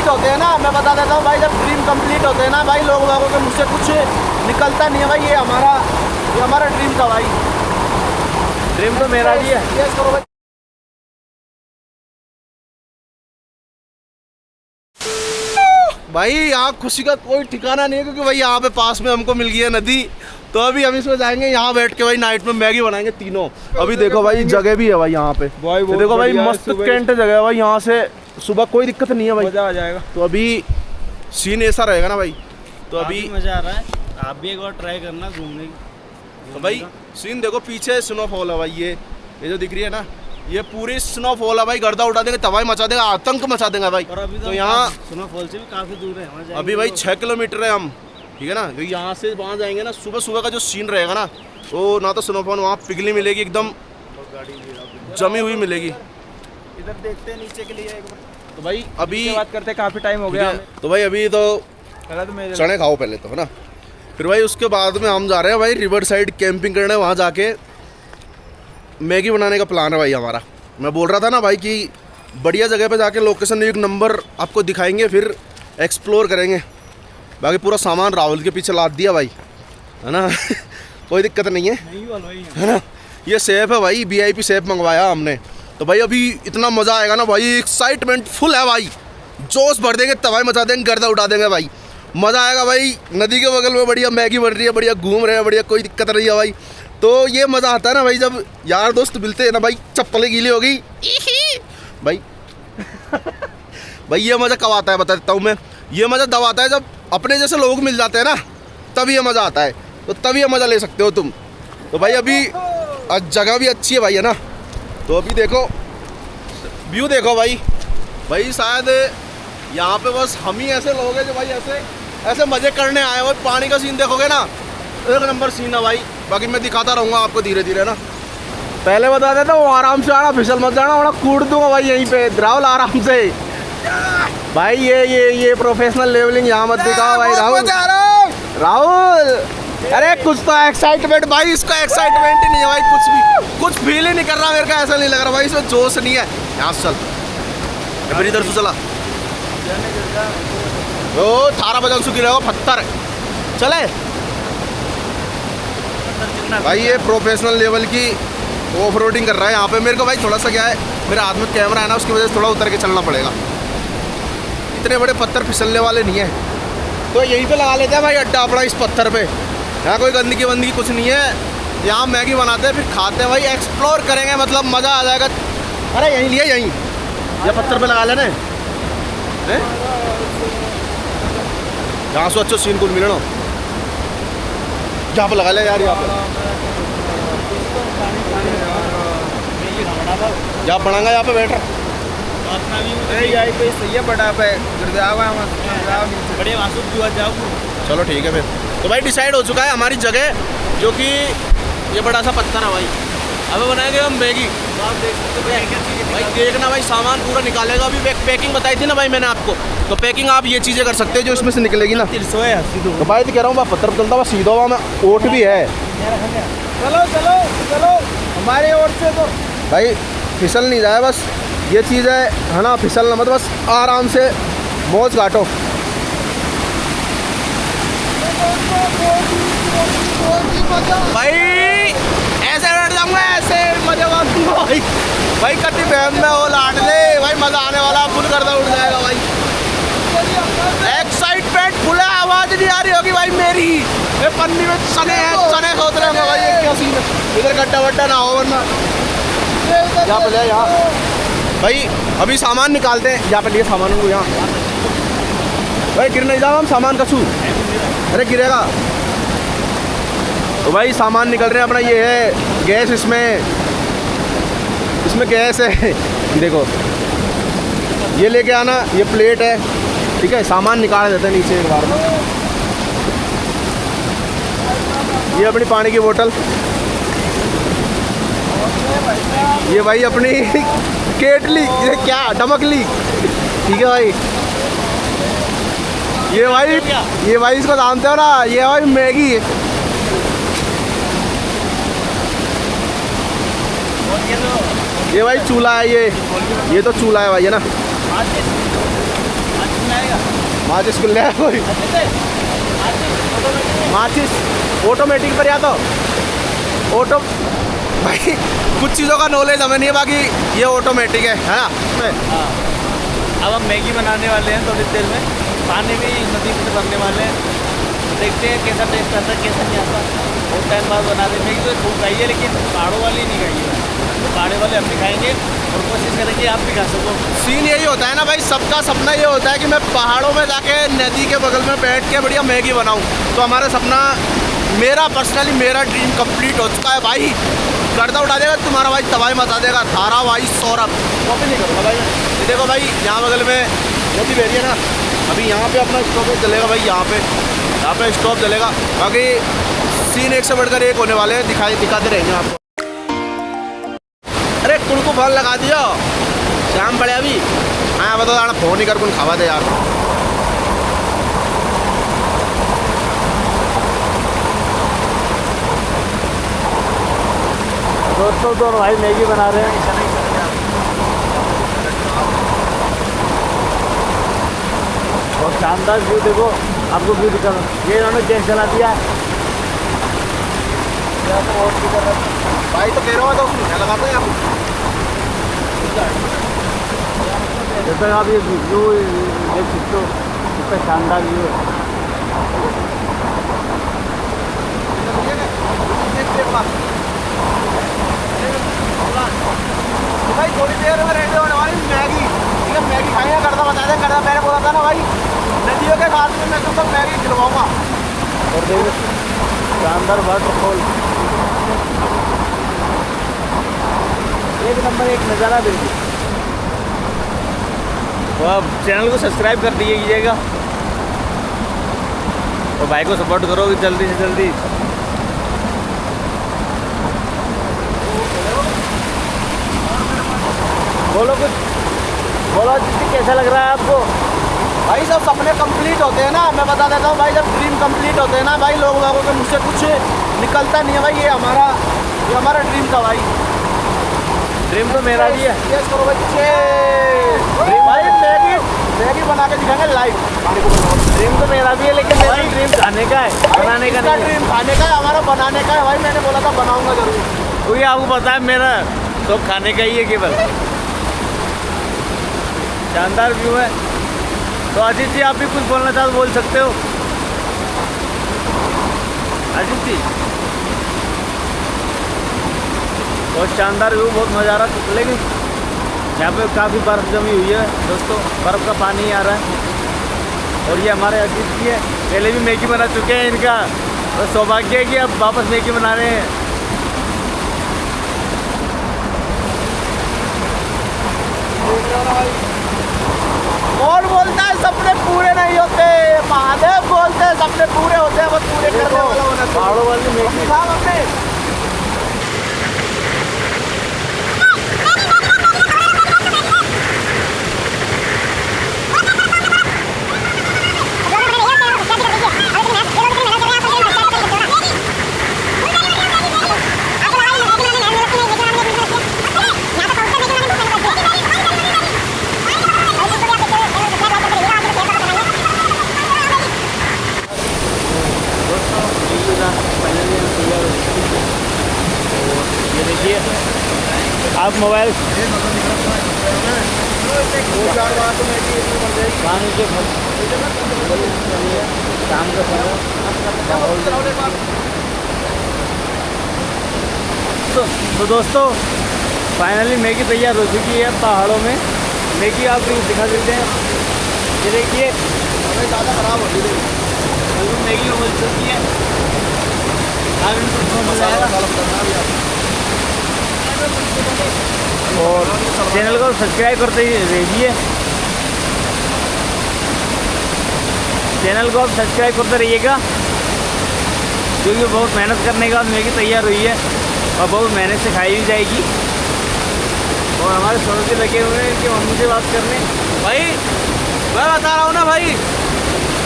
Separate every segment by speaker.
Speaker 1: होते हैं ना, मैं बता देता हूँ भाई, जब ड्रीम कंप्लीट होते हैं ना भाई, लोग बागों के मुझसे कुछ निकलता नहीं है भाई। ये हमारा ड्रीम था भाई।
Speaker 2: ड्रीम तो मेरा भी है।
Speaker 1: यस करो भाई। भाई यहाँ खुशी का कोई ठिकाना नहीं है, क्योंकि भाई यहाँ पे पास में हमको मिल गई है नदी। तो अभी हम इसमें जाएंगे, यहाँ बैठ के भाई नाइट में मैगी बनाएंगे तीनों। अभी देखो भाई जगह भी है भाई यहाँ पे, देखो भाई मस्त कैंट जगह है भाई। यहाँ से सुबह कोई दिक्कत नहीं है भाई,
Speaker 2: मजा आ जाएगा।
Speaker 1: तो अभी सीन ऐसा रहेगा ना भाई, तो अभी
Speaker 2: मजा आ रहा है। आप भी एक बार ट्राई करना घूमने की।
Speaker 1: तो भाई सीन देखो, पीछे स्नोफॉल है भाई। ये जो दिख रही है ना, ये पूरी स्नोफॉल है भाई। गर्दा उठा देंगे, तबाही मचा देगा, आतंक मचा देगा भाई।
Speaker 2: और अभी
Speaker 1: तो यहाँ
Speaker 2: स्नोफॉल से भी काफी दूर है।
Speaker 1: अभी भाई 6 किलोमीटर है हम, ठीक है ना। तो यहाँ से वहाँ जाएंगे ना, सुबह सुबह का जो सीन रहेगा ना, वो ना तो स्नोफॉल वहाँ पिघली मिलेगी, एकदम जमी हुई मिलेगी।
Speaker 2: इधर देखते हैं नीचे के लिए एक बार।
Speaker 1: तो भाई अभी
Speaker 2: बात करते काफी टाइम हो गया।
Speaker 1: तो भाई अभी तो चने खाओ पहले तो, है ना। फिर भाई उसके बाद में हम जा रहे हैं भाई रिवर साइड कैंपिंग करने। वहाँ जाके मैगी बनाने का प्लान है भाई हमारा। मैं बोल रहा था ना भाई कि बढ़िया जगह पे जाके लोकेशन एक नंबर आपको दिखाएंगे, फिर एक्सप्लोर करेंगे। बाकी पूरा सामान राहुल के पीछे लाद दिया भाई, है ना। कोई दिक्कत नहीं है ना। ये सेफ है भाई, VIP सेफ मंगवाया हमने। तो भाई अभी इतना मज़ा आएगा ना भाई, एक्साइटमेंट फुल है भाई। जोश भर देंगे, तबाही मचा देंगे, गर्दा उठा देंगे भाई। मज़ा आएगा भाई। नदी के बगल में बढ़िया मैगी बन रही है, बढ़िया घूम रहे हैं, बढ़िया कोई दिक्कत नहीं है भाई। तो ये मज़ा आता है ना भाई, जब यार दोस्त मिलते हैं ना भाई। चप्पलें गीली हो गई भाई। भाई ये मज़ा कब आता है बता देता हूँ मैं। ये मज़ा तब आता है जब अपने जैसे लोग मिल जाते हैं ना, तब ये मज़ा आता है। तो तब ये मज़ा ले सकते हो तुम। तो भाई अभी जगह भी अच्छी है भाई, है ना। तो अभी देखो व्यू देखो भाई। भाई शायद यहाँ पे बस हम ही ऐसे लोग हैं जो भाई ऐसे मज़े करने आए हो। पानी का सीन देखोगे ना, एक नंबर सीन है भाई। बाकी मैं दिखाता रहूँगा आपको धीरे धीरे ना। पहले बता देता हूँ, आराम से आना, फिसल मत जाना, वरना कूद दूंगा भाई यहीं पे। राहुल आराम से भाई। ये प्रोफेशनल लेवलिंग यहाँ मत दिखाओ भाई। राहुल अरे कुछ तो एक्साइटमेंट भाई। इसका एक्साइटमेंट ही नहीं है भाई, कुछ फील ही नहीं कर रहा मेरे को। ऐसा नहीं लग रहा भाई, इसमें जोश नहीं है। यहाँ से चल, फिर इधर से चला। ओ 18 बजे सुखी रहो पत्थर चले भाई। ये प्रोफेशनल लेवल की ऑफ रोडिंग कर रहा है यहाँ पे। मेरे को भाई थोड़ा सा क्या है, मेरे हाथ में कैमरा है ना, उसकी वजह से थोड़ा उतर के चलना पड़ेगा। इतने बड़े पत्थर फिसलने वाले नहीं है, तो यहीं पे लगा लेते हैं भाई अड्डा अपना, इस पत्थर पे। यहाँ कोई गंदगी वंदगी कुछ नहीं है। यहाँ मैगी बनाते हैं, फिर खाते हैं भाई, एक्सप्लोर करेंगे, मतलब मज़ा आ जाएगा। अरे यहीं लिए, यहीं या पत्थर पे लगा लेने। यहाँ से अच्छा सीन कुछ मिलना, यहाँ पे लगा ले यार। यहाँ बनाएगा, यहाँ पे बैठ रहा। चलो ठीक है फिर। तो भाई डिसाइड हो चुका है हमारी जगह, जो कि ये बड़ा सा पत्थर है भाई। अब बनाएंगे हम मैगी। भाई देखना भाई, सामान पूरा निकालेगा। अभी पैकिंग बताई थी ना भाई मैंने आपको, तो पैकिंग आप ये चीज़ें कर सकते हो जो इसमें से निकलेगी ना। तो भाई तो कह रहा हूँ मैं पत्थर चलता हुआ सीधा हुआ में ओट भी है।
Speaker 2: चलो चलो चलो हमारे ओर से तो
Speaker 1: भाई फिसल नहीं जाए बस, ये चीज़ है ना। फिसलना मत, बस आराम से मौज काटो। भाई ऐसे बैठ जाऊंगा, ऐसे मजे मारूंगा भाई। भाई कति बहन में वो लाट ले भाई, मजा आने वाला, फुल गर्दा उठ जाएगा भाई। एक्साइटमेंट फुल है, आवाज नहीं आ रही होगी भाई मेरी। ये पन्नी में चने हैं, चने खोद रहे होंगे भाई। ये क्या सीन है, इधर गड्ढा वड्ढा ना हो वरना। यहाँ पे जाए, यहाँ भाई अभी सामान निकालते हैं। यहाँ पे लिए सामान को, यहाँ भाई गिर नहीं जाओ हम सामान का छू। अरे गिरेगा। तो भाई सामान निकल रहे हैं अपना। ये है गैस, इसमें गैस है। देखो ये लेके आना, ये प्लेट है, ठीक है। सामान निकाल देते हैं नीचे एक बार में। ये अपनी पानी की बोतल, ये भाई अपनी केटली, ये क्या डमकली, ठीक है भाई। ये भाई इसको जानते हो ना, ये भाई मैगी। ये भाई चूल्हा है, ये तो चूल्हा है भाई, है ना। माचिस खुल है कोई माचिस ऑटोमेटिक पर या तो ऑटो भाई कुछ चीज़ों का नॉलेज हमें नहीं है, बाकी ये ऑटोमेटिक है ना।
Speaker 2: हाँ, अब हम मैगी बनाने वाले हैं थोड़ी देर में, पानी भी नदी से भरने वाले हैं, देखते हैं कैसा टेस्ट आता है कैसा नहीं आता। बहुत टाइम बाद बना रहे मैगी, तो खूब खाई है लेकिन पहाड़ों वाली नहीं खाई है, तो पहाड़े वाले हम भी खाएंगे और कोशिश करेंगे आप भी खा सको।
Speaker 1: सीन यही होता है ना भाई, सबका सपना ये होता है कि मैं पहाड़ों में जाके नदी के बगल में बैठ के बढ़िया मैगी बनाऊं। तो हमारा सपना, मेरा पर्सनली मेरा ड्रीम कंप्लीट हो चुका है भाई। गर्दा उठा देगा तुम्हारा भाई, तबाही मचा देगा थारा भाई सौरभ। कॉपी नहीं करूँगा भाई। ये देखो भाई यहाँ बगल में नदी बह रही है ना, अभी यहाँ पे अपना स्टॉप चलेगा भाई, यहाँ पे स्टॉप चलेगा। बाकी सीन एक से बढ़कर एक होने वाले हैं, दिखाते रहेंगे आपको। अरे कुड़ को फल लगा दियो शाम पड़े अभी। हाँ बताओ फोन ही कर कुन खावा दे यार।
Speaker 2: दोस्तों तो भाई मैगी बना रहे हैं। और शानदार व्यू देखो, आपको व्यू दिखा दो, ये इन्होंने गैस जला दिया
Speaker 1: भाई। तो कह रहा हूँ तो क्या लगाते हैं आप,
Speaker 2: जब तक आप ये व्यू देख सकते हो, इसका शानदार व्यू है।
Speaker 1: भाई थोड़ी देर में रेडी होने वाली मैगी, ठीक है मैगी खाएंगे। करता बता दे, करता मैंने बोला था ना भाई नदियों के घाट में मैं तुमको मैगी खिलवाऊंगा।
Speaker 2: और देखो शानदार वाटरफॉल, एक नंबर एक नज़ारा बिल्कुल। तो आप चैनल को सब्सक्राइब कर दीजिएगा और भाई को सपोर्ट करो जल्दी से जल्दी। बोलो कुछ, बोलो जिससे कैसा लग रहा है आपको।
Speaker 1: भाई जब सपने कंप्लीट होते हैं ना, मैं बता देता हूँ भाई, जब ड्रीम कंप्लीट होते हैं ना भाई, लोगों के मुझसे कुछ निकलता नहीं है भाई। ये हमारा ड्रीम था भाई।
Speaker 2: ड्रीम तो मेरा भी है।
Speaker 1: यस करो भाई, भाई मैगी बना के दिखाएंगे लाइव।
Speaker 2: ड्रीम तो मेरा भी है, लेकिन मेरा ड्रीम खाने का है, बनाने का नहीं।
Speaker 1: ड्रीम खाने का है, हमारा बनाने का है भाई। मैंने बोला था बनाऊंगा जरूर,
Speaker 2: क्योंकि आपको पता है मेरा तो खाने का ही है केवल। शानदार व्यू है। तो अजीत जी आप भी कुछ बोलना चाहो तो बोल सकते हो। अजीत जी बहुत शानदार व्यू, बहुत मज़ा आ रहा है। लेकिन यहाँ पे काफ़ी बर्फ़ जमी हुई है दोस्तों, बर्फ़ का पानी आ रहा है। और ये हमारे अजीत जी है, पहले भी मैगी बना चुके हैं। इनका तो सौभाग्य है कि अब वापस मैगी बना रहे हैं।
Speaker 1: कौन बोलता है सपने पूरे नहीं होते, महादेव बोलते हैं सपने पूरे होते हैं, बस पूरे करने वाला होना चाहिए।
Speaker 2: पहाड़ों वाली मैगी आप मोबाइल शाम का तो दोस्तों फाइनली मैगी तैयार हो चुकी है पहाड़ों में। मैगी आप दिखा देते हैं, ये देखिए
Speaker 1: ज़्यादा खराब हो गई
Speaker 2: मैगी मिल चुकी है। आप इनको मसाला और चैनल को सब्सक्राइब करते रहिए, चैनल को आप सब्सक्राइब करते रहिएगा, क्योंकि बहुत मेहनत करने के बाद मैगी तैयार हुई है और बहुत मेहनत से खाई भी जाएगी। और हमारे सोनू जी लगे हुए हैं कि मम्मी से बात करने।
Speaker 1: भाई मैं बता रहा हूँ ना भाई,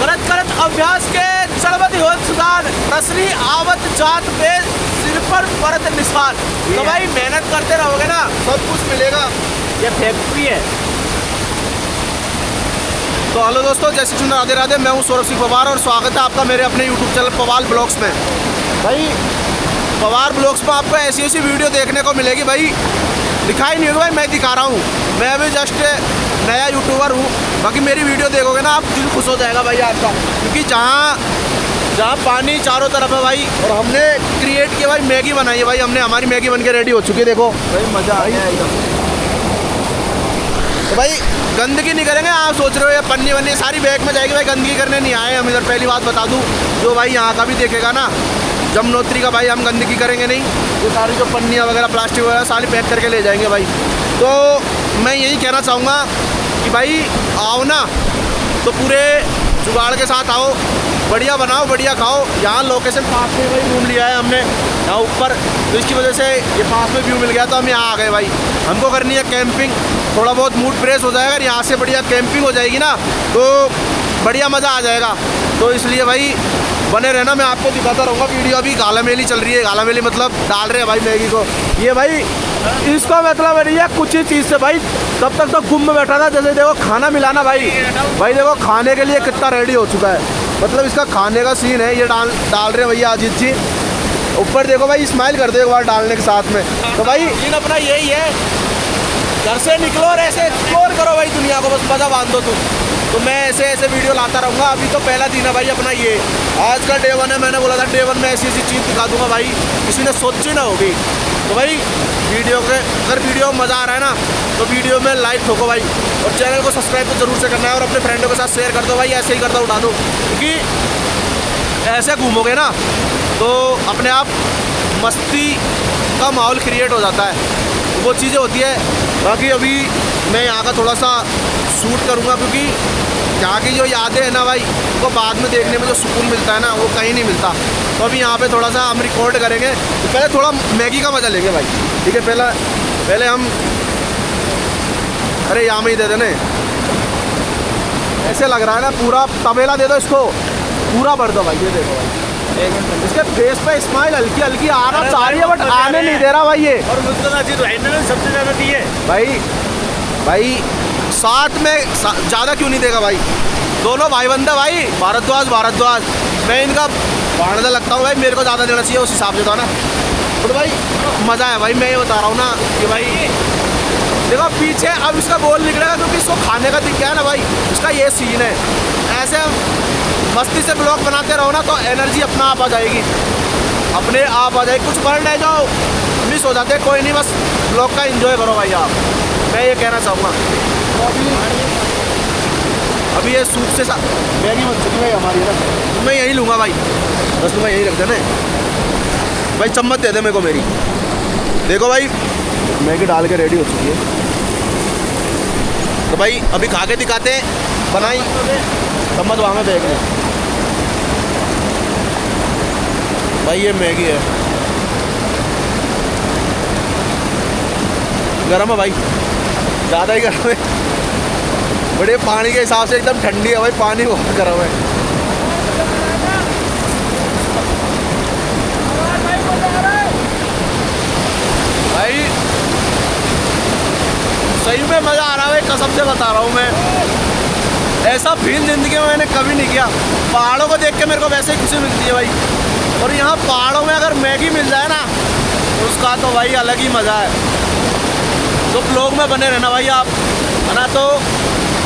Speaker 1: करत करत अभ्यास के चढ़वत हो सुधार, रसरी आवत जात पे सिर पर परत निशान। तो भाई मेहनत करते रहोगे ना सब कुछ मिलेगा।
Speaker 2: ये फैक्ट्री है,
Speaker 1: तो हेलो दोस्तों, जय श्री कृष्ण, राधे राधे। मैं हूँ सौरभ सिंह पवार और स्वागत है आपका मेरे अपने यूट्यूब चैनल पवार ब्लॉग्स में। भाई पवार ब्लॉग्स में आपको ऐसी ऐसी वीडियो देखने को मिलेगी भाई, दिखाई नहीं होगा भाई, मैं दिखा रहा हूँ। मैं अभी जस्ट नया यूट्यूबर हूँ, बाकी मेरी वीडियो देखोगे ना आप दिल खुश हो जाएगा भाई आपका, क्योंकि जहाँ पानी चारों तरफ है भाई, और हमने क्रिएट किया भाई, मैगी बनाई है भाई हमने, हमारी मैगी बन के रेडी हो चुकी है। देखो भाई मज़ा आ गया एकदम। तो भाई गंदगी नहीं करेंगे, आप सोच रहे हो ये पन्नी वन्नी सारी बैग में जाएगी, भाई गंदगी करने नहीं आए हम इधर। पहली बात बता दूँ, जो भाई यहाँ का भी देखेगा ना जमुनोत्री का, भाई हम गंदगी करेंगे नहीं। ये सारी जो पन्नियाँ वगैरह प्लास्टिक वगैरह सारी पैक करके ले जाएंगे भाई। तो मैं यही कहना चाहूँगा कि भाई आओ ना तो पूरे जुगाड़ के साथ आओ, बढ़िया बनाओ बढ़िया खाओ। यहाँ लोकेशन पास में भाई रूम लिया है हमने यहाँ ऊपर, तो इसकी वजह से ये पास में व्यू मिल गया तो हम यहाँ आ गए भाई। हमको करनी है कैंपिंग, थोड़ा बहुत मूड फ्रेश हो जाएगा, अगर यहाँ से बढ़िया कैंपिंग हो जाएगी ना तो बढ़िया मज़ा आ जाएगा। तो इसलिए भाई बने रहना, मैं आपको दिखाता रहूँगा वीडियो। अभी गाला मेली चल रही है, गाला मेली मतलब डाल रहे हैं भाई मैगी को। ये भाई इसका मतलब नहीं है कुछ ही चीज़ से भाई, तब तक तो गुम में बैठा था। जैसे देखो खाना मिलाना भाई, भाई देखो खाने के लिए कितना रेडी हो चुका है, मतलब इसका खाने का सीन है। ये डाल रहे हैं भैया अजीत जी ऊपर, देखो भाई स्माइल कर दो एक बार डालने के साथ में। तो भाई सीन अपना यही है, घर से निकलो और ऐसे एक्सप्लोर करो भाई दुनिया को, बस मज़ा बांध दो तुम। तो मैं ऐसे ऐसे वीडियो लाता रहूँगा। अभी तो पहला दिन है भाई अपना, ये आज का डे 1 है। मैंने बोला था डे 1 में ऐसी ऐसी चीज़ दिखा दूँगा भाई, किसी ने सोची ना होगी। तो भाई वीडियो के अगर वीडियो में मज़ा आ रहा है ना तो वीडियो में लाइक ठोको भाई, और चैनल को सब्सक्राइब तो जरूर से करना है, और अपने फ्रेंडों के साथ शेयर कर दो भाई। ऐसे ही करता उठा दो, क्योंकि ऐसे घूमोगे ना तो अपने आप मस्ती का माहौल क्रिएट हो जाता है, वो चीज़ें होती है। बाकी अभी मैं यहाँ का थोड़ा सा शूट करूँगा, क्योंकि यहाँ की जो यादें हैं ना भाई, वो बाद में देखने में जो सुकून मिलता है ना वो कहीं नहीं मिलता। तो अभी यहाँ पे थोड़ा सा हम रिकॉर्ड करेंगे, तो पहले थोड़ा मैगी का मज़ा लेंगे भाई, ठीक है। पहले हम, अरे यहाँ में ही दे देने, ऐसे लग रहा है ना पूरा तबेला दे दो इसको, पूरा भर दो भाई। ये देखो भाई इसके फेस पे स्माइल हल्की हल्की आना चाह रही है, बट आने नहीं दे रहा भाई ये।
Speaker 2: और मुझको सबसे ज़्यादा दी है
Speaker 1: भाई साथ में ज़्यादा क्यों नहीं देगा भाई, दोनों भाई बंदा भाई, भारद्वाज। मैं इनका भाड़दा लगता हूँ भाई, मेरे को ज़्यादा देना चाहिए उस हिसाब से, था ना। तो भाई मज़ा है भाई, मैं ये बता रहा हूँ ना कि भाई देखो पीछे अब इसका बोल निकलेगा, क्योंकि इसको खाने का दिख गया है ना भाई, इसका ये सीन है। ऐसे मस्ती से ब्लॉग बनाते रहो ना तो एनर्जी अपना आप आ जाएगी, अपने आप आ जाएगी। कुछ वर्ड है जो मिस हो जाते हैं, कोई नहीं, बस ब्लॉग का एंजॉय करो भाई आप, मैं ये कहना चाहूँगा। तो अभी ये सूप से मैगी बन चुकी है हमारी ना, तो मैं यही लूँगा भाई, बस तुम्हें यही रख देना भाई। चम्मच दे दे मेरे को मेरी, देखो भाई मैगी डाल के रेडी हो चुकी है। तो भाई अभी खा के दिखाते हैं, बनाई चम्मच वहाँ में फेंक लें भाई। ये मैगी है, गरम है भाई, ज़्यादा ही गरम है, बड़े पानी के हिसाब से एकदम ठंडी है भाई, पानी बहुत गरम है भाई। सही में मज़ा आ रहा है भाई, कसम से बता रहा हूँ मैं, ऐसा फील ज़िंदगी में मैंने कभी नहीं किया। पहाड़ों को देख के मेरे को वैसे ही खुशी मिलती है भाई, और यहाँ पहाड़ों में अगर मैगी मिल जाए ना उसका तो भाई अलग ही मज़ा है। तो ब्लॉग में बने रहना भाई आप, है ना। तो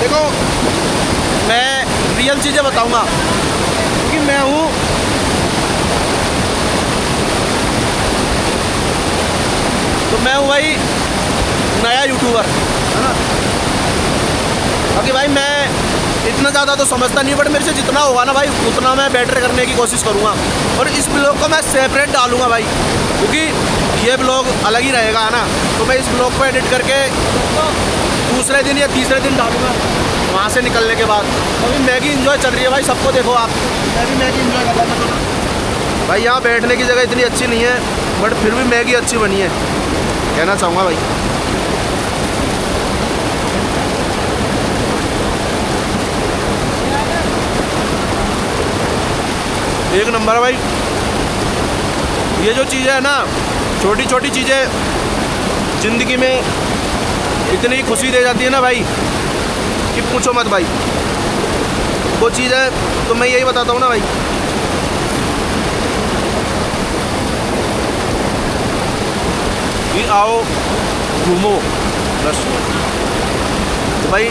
Speaker 1: देखो मैं रियल चीज़ें बताऊँगा कि मैं हूँ, तो मैं हूँ भाई नया यूट्यूबर, है ना। बाकी भाई मैं इतना ज़्यादा तो समझता नहीं, बट मेरे से जितना होगा ना भाई उतना मैं बेटर करने की कोशिश करूँगा, और इस ब्लॉग को मैं सेपरेट डालूँगा भाई, क्योंकि ये ब्लॉग अलग ही रहेगा, है ना। तो मैं इस ब्लॉग को एडिट करके दूसरे दिन या तीसरे दिन डालूँगा वहाँ से निकलने के बाद। अभी मैगी इंजॉय चल रही है भाई, सबको देखो आप, मैं भी मैगी इंजॉय कर रहा था भाई। यहाँ बैठने की जगह इतनी अच्छी नहीं है, बट फिर भी मैगी अच्छी बनी है, कहना चाहूँगा भाई। एक नंबर है भाई। ये जो चीज़ें है ना, छोटी छोटी चीज़ें ज़िंदगी में इतनी खुशी दे जाती है ना भाई कि पूछो मत भाई। वो चीज़ है। तो मैं यही बताता हूँ ना भाई, कि आओ घूमो बस, तो भाई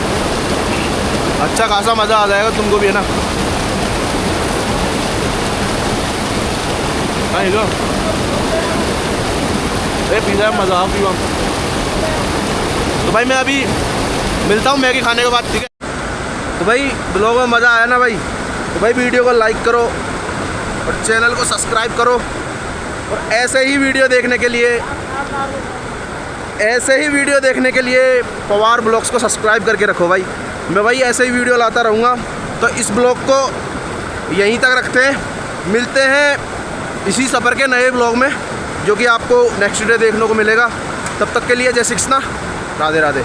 Speaker 1: अच्छा खासा मज़ा आ जाएगा तुमको भी, है ना। हाँ हीरो पिज़्ज़ा में मज़ा पीवा। तो भाई मैं अभी मिलता हूँ मैगी खाने के बाद, ठीक है। तो भाई ब्लॉग में मज़ा आया ना भाई, तो भाई वीडियो को लाइक करो और चैनल को सब्सक्राइब करो, और ऐसे ही वीडियो देखने के लिए पवार ब्लॉग्स को सब्सक्राइब करके रखो भाई। मैं भाई ऐसे ही वीडियो लाता रहूँगा। तो इस ब्लॉग को यहीं तक रखते हैं, मिलते हैं इसी सफ़र के नए ब्लॉग में, जो कि आपको नेक्स्ट डे देखने को मिलेगा। तब तक के लिए जय श्री कृष्णा, राधे राधे।